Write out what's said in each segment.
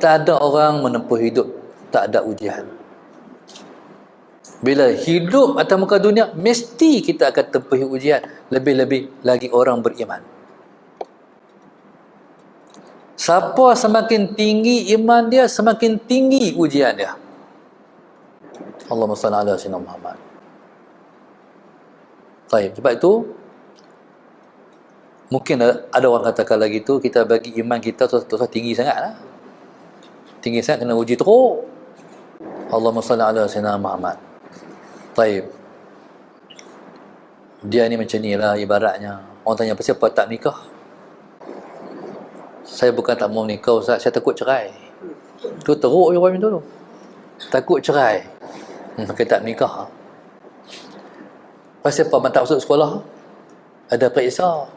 Tak ada orang menempuh hidup tak ada ujian. Bila hidup atas muka dunia, mesti kita akan tempuhi ujian. Lebih-lebih lagi orang beriman. Siapa semakin tinggi iman dia, semakin tinggi ujian dia. Allahumma salli ala sayyidina Muhammad. Baik, sebab itu mungkin ada orang katakan lagi tu, kita bagi iman kita tu tinggi sangat lah. Tinggi sangat, kena uji teruk. Allahumma salli ala sayyidina Muhammad. Baik. Dia ni macam ni lah ibaratnya. Orang tanya, siapa tak nikah? Saya bukan tak mau nikah, Ustaz, saya takut cerai. Tu teruk je orang tu. Takut cerai. Maka tak nikah. Pasal apa tak masuk sekolah? Ada periksa.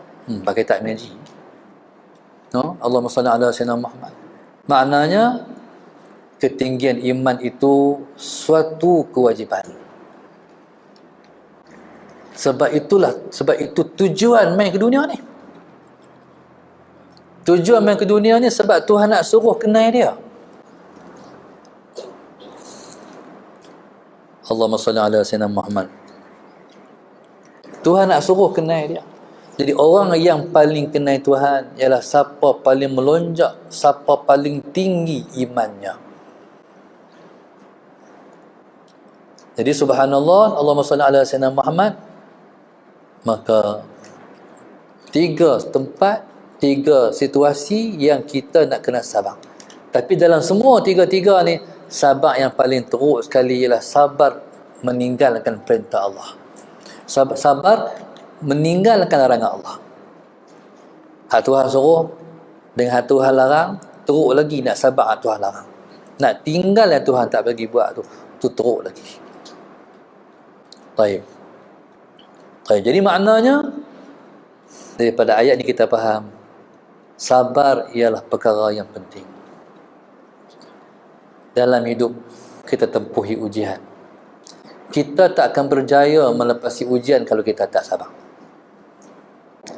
Pakai tak mengaji. No? Allahumma salli ala sayyidina Muhammad. Maknanya ketinggian iman itu suatu kewajipan. Sebab itu tujuan main ke dunia ni. Tujuan main ke dunia ni sebab Tuhan nak suruh kenal dia. Allahumma salli ala sayyidina Muhammad. Tuhan nak suruh kenal dia. Jadi orang yang paling kenal Tuhan ialah siapa paling melonjak, siapa paling tinggi imannya. Jadi subhanallah, Allahumma salli ala sayyidina Muhammad. Maka 3 tempat, 3 situasi yang kita nak kena sabar. Tapi dalam semua 3 ni, sabar yang paling teruk sekali ialah sabar meninggalkan perintah Allah. Sabar meninggalkan larangan Allah. Hak Tuhan suruh dengan hak Tuhan larang, teruk lagi nak sabar hak Tuhan larang. Nak tinggal yang Tuhan tak bagi buat tu teruk lagi. Baik. Jadi maknanya daripada ayat ni kita faham sabar ialah perkara yang penting. Dalam hidup kita tempuhi ujian. Kita tak akan berjaya melepasi ujian kalau kita tak sabar.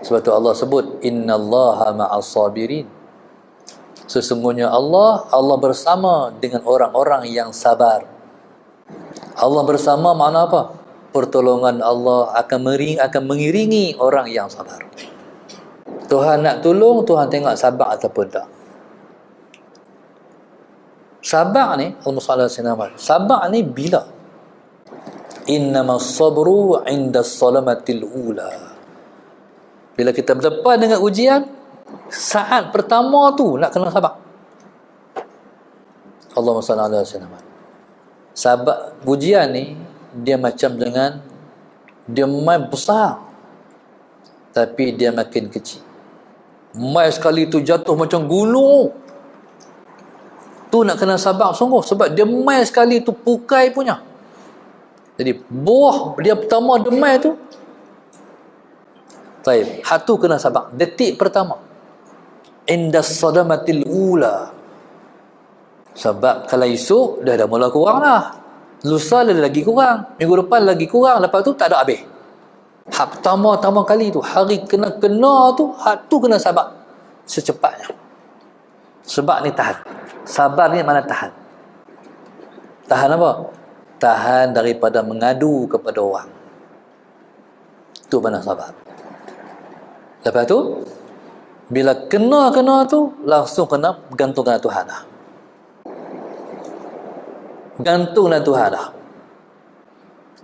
Sebab tu Allah sebut innallaha ma'as sabirin. Sesungguhnya Allah bersama dengan orang-orang yang sabar. Allah bersama makna apa? Pertolongan Allah akan mengiringi orang yang sabar. Tuhan nak tolong, Tuhan tengok sabar ataupun tak. Sabar ni, sabar ni bila? Innamas sabru 'inda as-salamatil ula. Bila kita berdepan dengan ujian, saat pertama tu nak kena sabar. Allahumma salli ala sayyidina. Sabar ujian ni dia macam dengan dia main besar tapi dia makin kecil. Mai sekali tu jatuh macam gunung. Tu nak kena sabar sungguh sebab dia mai sekali tu pukai punya. Jadi buah dia pertama demai tu. Baik, hatu kena sabar. Detik pertama. Indas sadamatil ula. Sebab kalau esok dah mula kurang dah. Lusa lagi kurang, minggu depan lagi kurang, lepas tu tak ada habis. Hak pertama kali tu, hari kena tu, hak tu kena sabar secepatnya. Sebab ni tahan. Sabar ni mana tahan? Tahan apa? Tahan daripada mengadu kepada orang. Tu mana sabar. Lepas tu bila kena tu langsung kena bergantung dengan Tuhan lah. Gantung dengan Tuhan dah.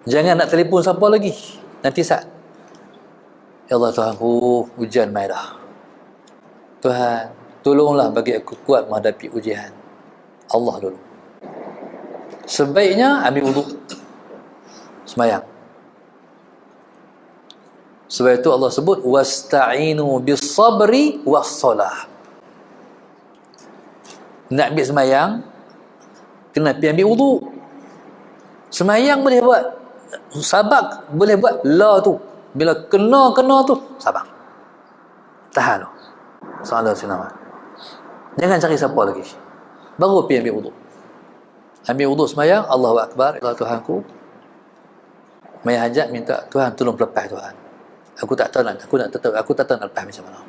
Jangan nak telefon siapa lagi. Nanti saat ya Allah Tuhanku, ujian mai dah. Tuhan, tolonglah bagi aku kuat menghadapi ujian. Allah dulu. Sebaiknya ambil wudu. Semayang. Sebab itu Allah sebut wasta'inu bis-sabri was-salah. Nak ambil semayang, kena pergi ambil wudu. Semayang boleh buat, sabar boleh buat, la tu bila kena tu sabar, tahan tu. Sallallahu alaihi wasallam. Jangan cari siapa lagi, baru pergi ambil wudu. Ambil wudu semayang, Allahu Akbar, ya Tuhanku, mai hajat minta Tuhan tolong lepas Tuhan. Aku tak tahu nak lepas macam mana.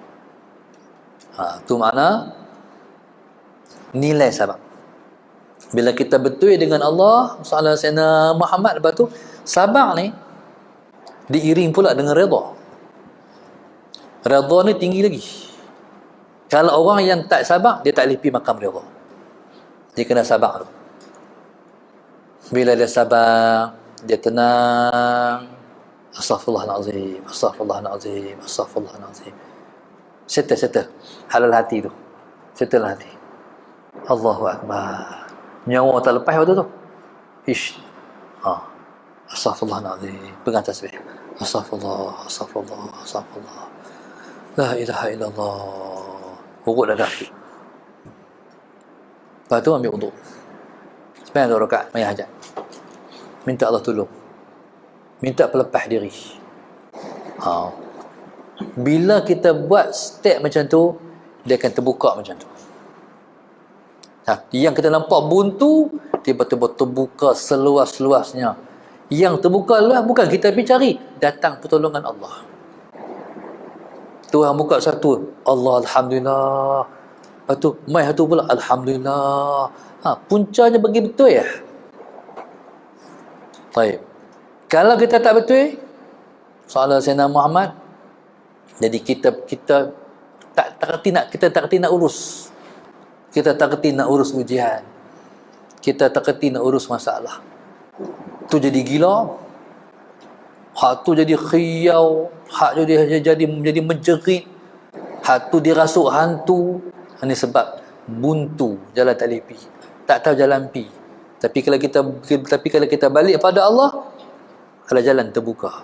Tu makna Nilai sabar. Bila kita betul dengan Allah, soalan Sayyidina Muhammad, lepas tu sabar ni diiring pula dengan redha. Redha ni tinggi lagi. Kalau orang yang tak sabar, dia tak boleh pergi makam redha. Dia kena sabar tu. Bila dia sabar, dia tenang. Astaghfirullahalazim, astaghfirullahalazim, astaghfirullahalazim. Settle halal hati tu. Settle hati. Allahu Akbar. Nyawa tak lepas waktu tu. Ish. Astaghfirullahalazim. Pegang tasbih. Astaghfirullah, astaghfirullah, astaghfirullah. La ilaha illallah. Huruf dah kaki. Lepas tu ambil wuduk. Sembahyang 2 rakaat, mayat hajat. Minta Allah tolong. Minta pelepah diri. Bila kita buat step macam tu, dia akan terbuka macam tu. Yang kita nampak buntu, tiba-tiba terbuka seluas-luasnya. Yang terbuka luas bukan kita pergi cari, datang pertolongan Allah. Tuhan buka satu, Allah Alhamdulillah. Lepas tu, mai satu pula, Alhamdulillah. Puncanya bagi betul ya. Baik. Kalau kita tak betul, soalan Sayyidina Muhammad, jadi kita tak kerti nak urus. Kita tak kerti nak urus ujian. Kita tak kerti nak urus masalah. Tu jadi gila. Hak tu jadi khiyau, hak tu dia jadi menjerit. Hak tu dirasuk hantu. Ini sebab buntu, jalan tak boleh pi. Tak tahu jalan pi. Tapi kalau kita balik pada Allah, kalau jalan terbuka.